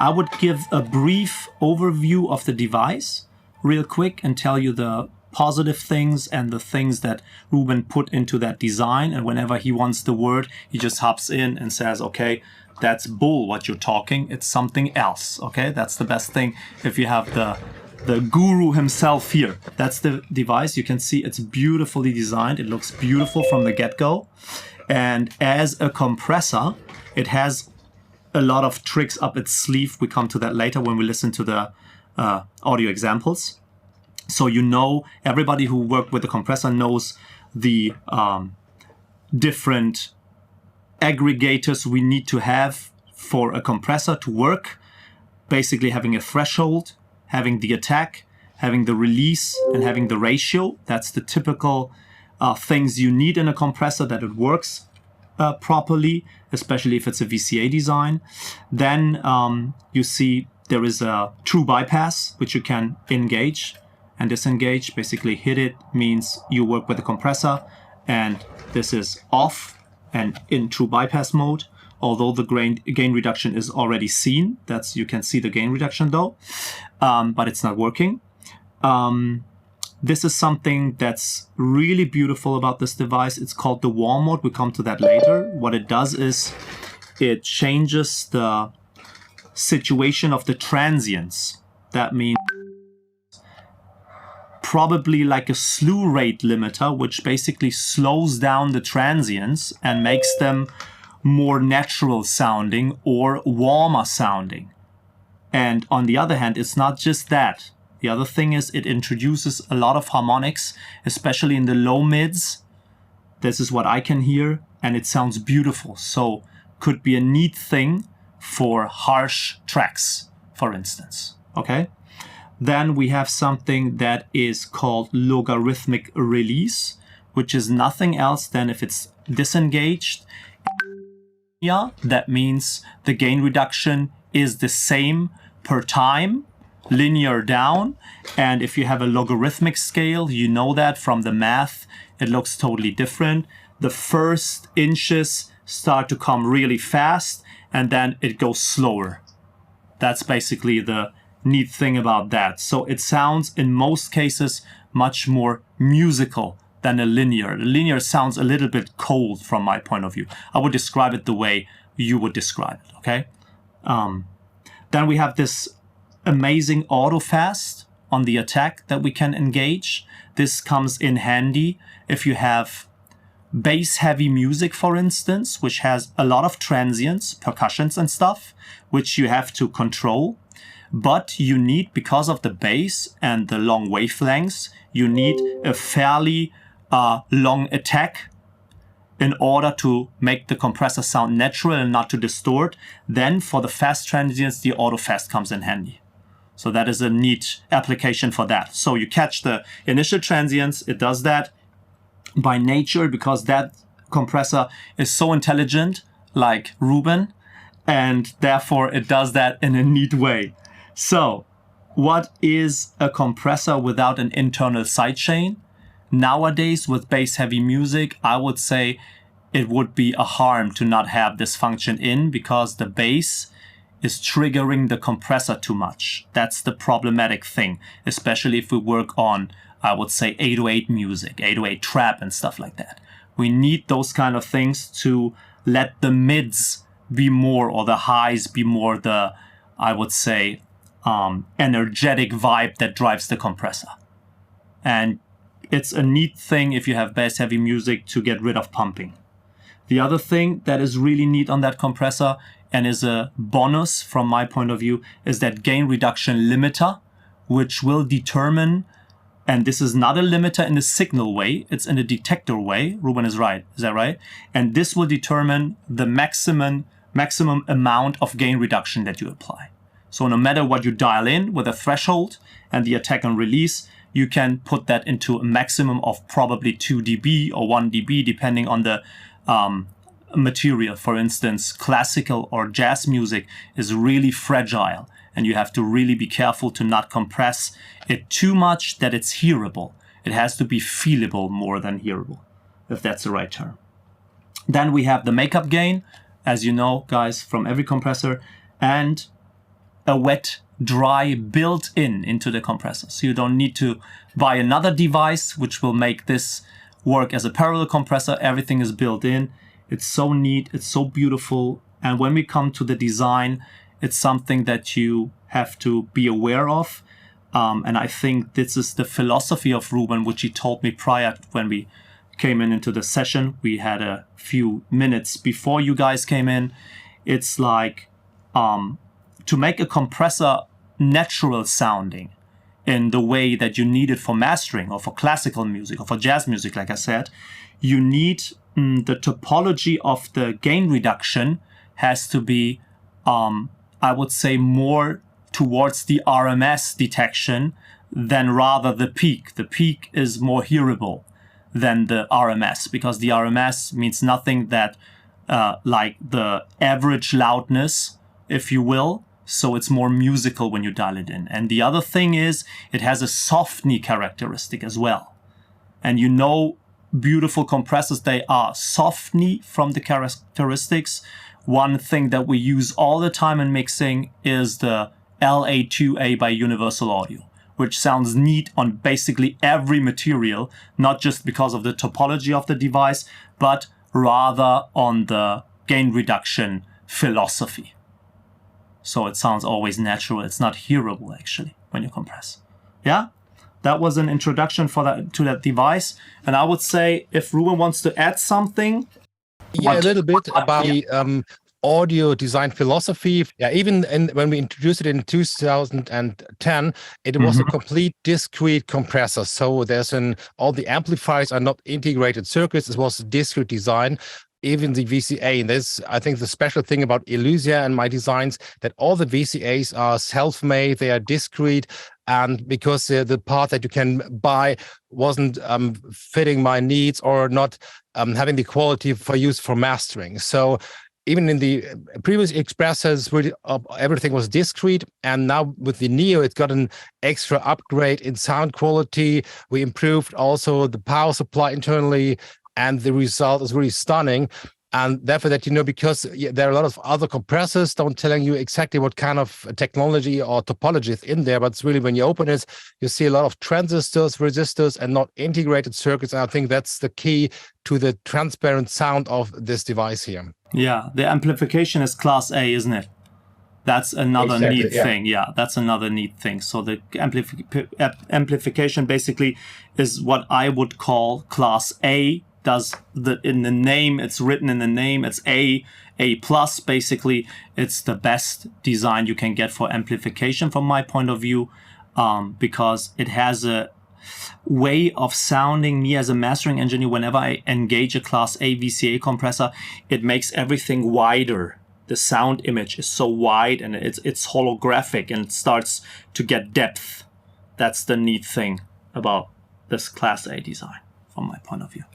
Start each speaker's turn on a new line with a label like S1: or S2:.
S1: I would give a brief overview of the device real quick and tell you the positive things and the things that Ruben put into that design. And whenever he wants the word, he just hops in and says, okay, that's bull what you're talking. It's something else. Okay, that's the best thing if you have the guru himself here. That's the device. You can see it's beautifully designed. It looks beautiful from the get-go. And as a compressor, it has a lot of tricks up its sleeve. We come to that later when we listen to the audio examples. So you know, everybody who worked with the compressor knows the different aggregators we need to have for a compressor to work. Basically having a threshold, having the attack, having the release, and having the ratio. That's the typical things you need in a compressor that it works properly, especially if it's a VCA design. Then you see there is a true bypass, which you can engage and disengage. Basically hit it means you work with the compressor, and this is off and in true bypass mode. Although the gain reduction is already seen, you can see the gain reduction though, but it's not working. This is something that's really beautiful about this device. It's called the warm mode. We'll come to that later. What it does is it changes the situation of the transients. That means probably like a slew rate limiter, which basically slows down the transients and makes them more natural sounding or warmer sounding. And on the other hand, it's not just that. The other thing is it introduces a lot of harmonics, especially in the low mids. This is what I can hear, and it sounds beautiful. So could be a neat thing for harsh tracks, for instance. Okay. Then we have something that is called logarithmic release, which is nothing else than if it's disengaged. That means the gain reduction is the same per time, linear down. And if you have a logarithmic scale, you know that from the math, it looks totally different. The first inches start to come really fast, and then it goes slower. That's basically the neat thing about that. So it sounds in most cases much more musical than a linear. The linear sounds a little bit cold from my point of view. I would describe it the way you would describe it, okay? Then we have this amazing auto fast on the attack that we can engage. This comes in handy if you have bass heavy music, for instance, which has a lot of transients, percussions and stuff, which you have to control. But you need, because of the bass and the long wavelengths, you need a fairly long attack in order to make the compressor sound natural and not to distort. Then for the fast transients, the auto fast comes in handy. So that is a neat application for that. So you catch the initial transients, it does that by nature because that compressor is so intelligent, like Ruben, and therefore it does that in a neat way. So what is a compressor without an internal sidechain? Nowadays with bass heavy music, I would say it would be a harm to not have this function in because the bass is triggering the compressor too much. That's the problematic thing, especially if we work on, I would say, 808 music, 808 trap and stuff like that. We need those kind of things to let the mids be more, or the highs be more the, I would say, energetic vibe that drives the compressor. And it's a neat thing if you have bass heavy music to get rid of pumping. The other thing that is really neat on that compressor and is a bonus from my point of view is that gain reduction limiter, which will determine, and this is not a limiter in the signal way, it's in a detector way. Ruben is right. Is that right? And this will determine the maximum amount of gain reduction that you apply. So no matter what you dial in with a threshold and the attack and release, you can put that into a maximum of probably 2 dB or 1 dB, depending on the material. For instance, classical or jazz music is really fragile, and you have to really be careful to not compress it too much that it's hearable. It has to be feelable more than hearable, if that's the right term. Then we have the makeup gain, as you know, guys, from every compressor, and a wet, dry built-in into the compressor. So you don't need to buy another device, which will make this work as a parallel compressor. Everything is built in. It's so neat. It's so beautiful. And when we come to the design, it's something that you have to be aware of. And I think this is the philosophy of Ruben, which he told me prior when we came into the session. We had a few minutes before you guys came in. It's like to make a compressor natural sounding in the way that you need it for mastering or for classical music or for jazz music, like I said, you need the topology of the gain reduction has to be, I would say, more towards the RMS detection than rather the peak. The peak is more hearable than the RMS, because the RMS means nothing that like the average loudness, if you will. So it's more musical when you dial it in. And the other thing is it has a softney characteristic as well. And you know, beautiful compressors, they are softney from the characteristics. One thing that we use all the time in mixing is the LA2A by Universal Audio, which sounds neat on basically every material, not just because of the topology of the device, but rather on the gain reduction philosophy. So it sounds always natural. It's not hearable, actually, when you compress. Yeah, that was an introduction to that device. And I would say if Ruben wants to add something.
S2: Yeah, a little bit about the audio design philosophy. Yeah, even when we introduced it in 2010, it was a complete discrete compressor. So all the amplifiers are not integrated circuits. It was a discrete design. Even the VCA, and this, I think the special thing about elysia and my designs, that all the VCAs are self-made, they are discrete, and because the part that you can buy wasn't fitting my needs or not having the quality for use for mastering. So even in the previous xpressors, really, everything was discrete, and now with the Neo, it's got an extra upgrade in sound quality. We improved also the power supply internally, and the result is really stunning. And therefore that, because there are a lot of other compressors don't telling you exactly what kind of technology or topology is in there, but it's really when you open it, you see a lot of transistors, resistors, and not integrated circuits. And I think that's the key to the transparent sound of this device here.
S1: Yeah, the amplification is class A, isn't it? That's another neat thing. Yeah, that's another neat thing. So the amplification basically is what I would call class A. In the name, it's written in the name, it's A plus. Basically, it's the best design you can get for amplification from my point of view, because it has a way of sounding. Me as a mastering engineer, whenever I engage a class A VCA compressor, it makes everything wider. The sound image is so wide and it's holographic and it starts to get depth. That's the neat thing about this class A design from my point of view.